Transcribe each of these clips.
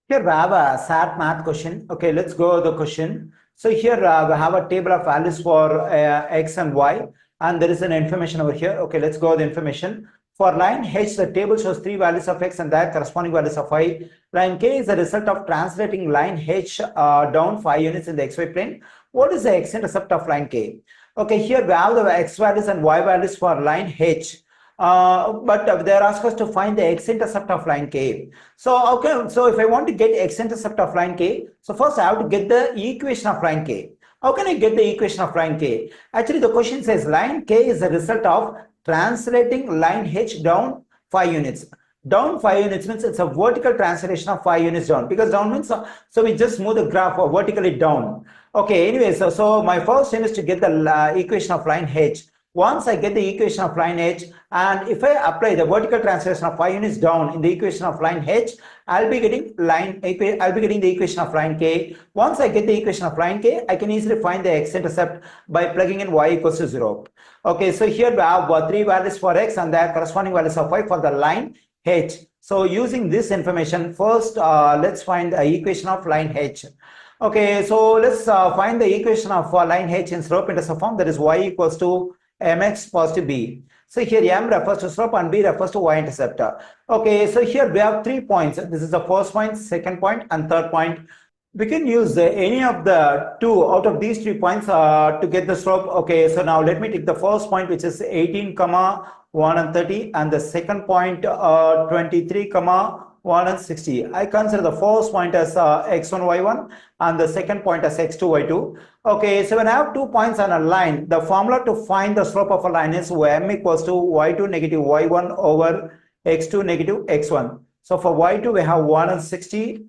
Here we have a SAT math question. Okay, let's go the question. So here we have a table of values for x and y, and there is an information over here. Okay, let's go the information. For line H, the table shows 3 values of x and their corresponding values of y. Line K is the result of translating line H down 5 units in the xy plane. What is the x-intercept of line K? Okay, here we have the x values and y values for line H. But they're asked us to find the x-intercept of line K. So, okay, so if I want to get x-intercept of line K, so first I have to get the equation of line K. How can I get the equation of line K? Actually, the question says line K is the result of translating line H down 5 units. Down 5 units means it's a vertical translation of 5 units down, because down means, so we just move the graph vertically down. Okay, anyway, so my first aim is to get the equation of line H. Once I get the equation of line H, and if I apply the vertical translation of 5 units down in the equation of line H, I'll be getting the equation of line K. Once I get the equation of line K, I can easily find the x-intercept by plugging in y equals to 0. Okay, so here we have 3 values for x and their corresponding values of y for the line H. So using this information, first let's find the equation of line H. Okay, so let's find the equation of line H in slope-intercept form, that is y equals to mx positive b. So here m refers to slope and b refers to y-intercept. Okay, so here we have 3 points. This is the first point, second point, and third point. We can use any of the 2 out of these 3 points to get the slope. Okay, so now let me take the first point, which is 18, 1 and 30, and the second point 23, 1 and 60. I consider the first point as x1, y1, and the second point as x2, y2. Okay, so when I have 2 points on a line, the formula to find the slope of a line is m equals to y2 negative y1 over x2 negative x1. So for y2 we have 1 and 60,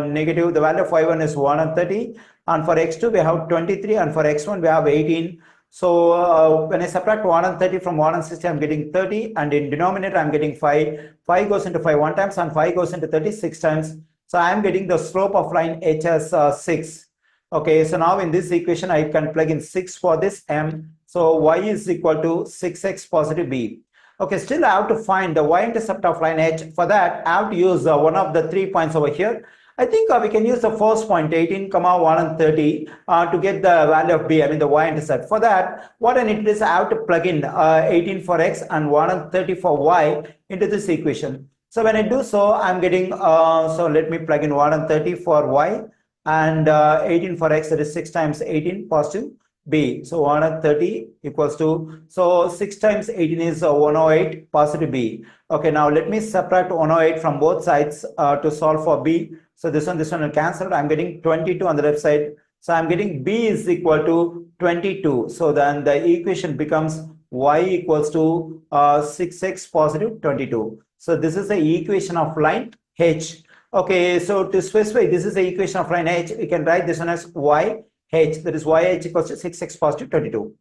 negative, the value of y1 is 1 and 30, and for x2 we have 23, and for x1 we have 18. So when I subtract 1 and 30 from 1 and 60, I'm getting 30, and in denominator I'm getting 5. 5 goes into 5 1 times, and 5 goes into 30 6 times. So I'm getting the slope of line H as 6. Okay, so now in this equation I can plug in 6 for this m. So y is equal to 6x positive b. Okay, still I have to find the y-intercept of line H. For that, I have to use one of the 3 points over here. I think we can use the first point, 18, 1 and 30 to get the value of b, I mean the y-intercept. For that, what I need to do is I have to plug in 18 for x and 1 and 30 for y into this equation. So when I do so, I'm getting, so let me plug in 1 and 30 for y and 18 for x, that is 6 times 18 positive b. So 1 and 30 equals to, so 6 times 18 is 108 positive b. Okay, now let me subtract 108 from both sides to solve for b. So this one will cancel. I'm getting 22 on the left side. So I'm getting b is equal to 22. So then the equation becomes y equals to 6x positive 22. So this is the equation of line H. Okay, so to specify this is the equation of line H, we can write this one as y H, that is yH equals to 6x positive 22.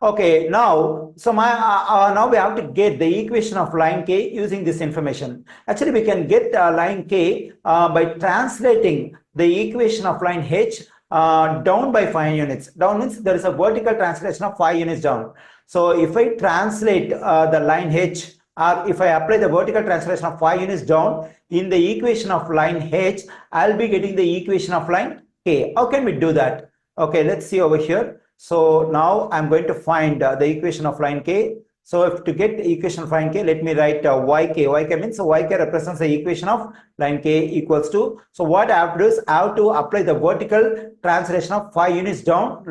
Okay, now, so now we have to get the equation of line K using this information. Actually, we can get line K by translating the equation of line H down by 5 units. Down means there is a vertical translation of 5 units down. So if I translate the line H, or if I apply the vertical translation of 5 units down in the equation of line H, I'll be getting the equation of line K. How can we do that? Okay, let's see over here. So now I'm going to find the equation of line K. So if to get the equation of line K, let me write yk. Yk means yk represents the equation of line K equals to. So what I have to do is I have to apply the vertical translation of 5 units down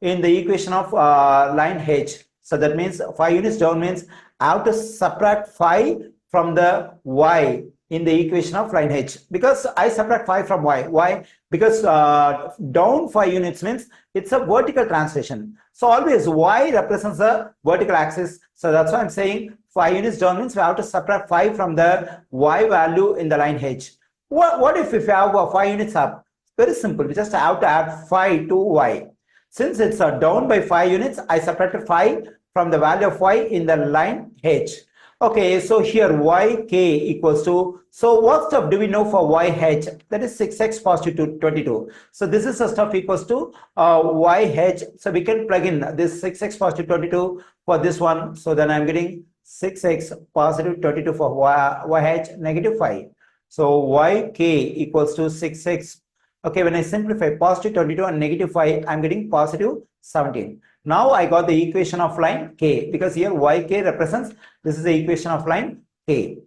in the equation of line H. So that means 5 units down means I have to subtract 5 from the y in the equation of line H, because I subtract 5 from y. Why? Because down 5 units means it's a vertical translation. So always y represents the vertical axis. So that's why I'm saying 5 units down means we have to subtract 5 from the y value in the line H. What if we have 5 units up? Very simple. We just have to add 5 to y. Since it's down by 5 units, I subtracted 5 from the value of y in the line H. Okay, so here yk equals to, so what stuff do we know for yh? That is 6x positive 22. So this is the stuff equals to yh. So we can plug in this 6x positive 22 for this one. So then I'm getting 6x positive 22 for yh negative 5. So yk equals to 6x. Okay, when I simplify positive 22 and negative 5, I'm getting positive 17. Now I got the equation of line k, because here yk represents, this is the equation of line k.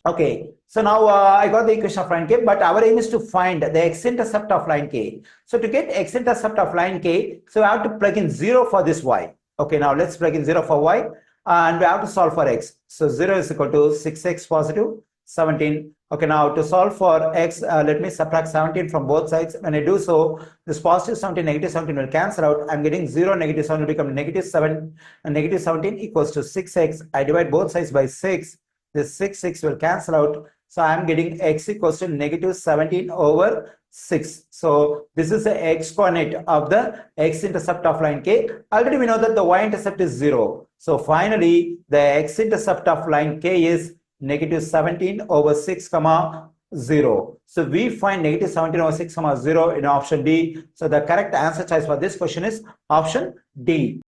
Okay, so now I got the equation of line k, but our aim is to find the x-intercept of line k. So to get x-intercept of line k, so I have to plug in 0 for this y. Okay, now let's plug in 0 for y, and we have to solve for x. So 0 is equal to 6x positive 17. Okay, now to solve for x, let me subtract 17 from both sides. When I do so, this positive 17, negative 17 will cancel out. I'm getting 0, negative 7 will become negative 7, and negative 17 equals to 6x. I divide both sides by 6. This 6 will cancel out. So I'm getting x equals to negative 17 over 6. So this is the x-coordinate of the x-intercept of line k. Already we know that the y-intercept is 0. So finally, the x-intercept of line k is negative 17 over 6 comma 0. So we find negative 17 over 6 comma 0 in option D. So the correct answer choice for this question is option D.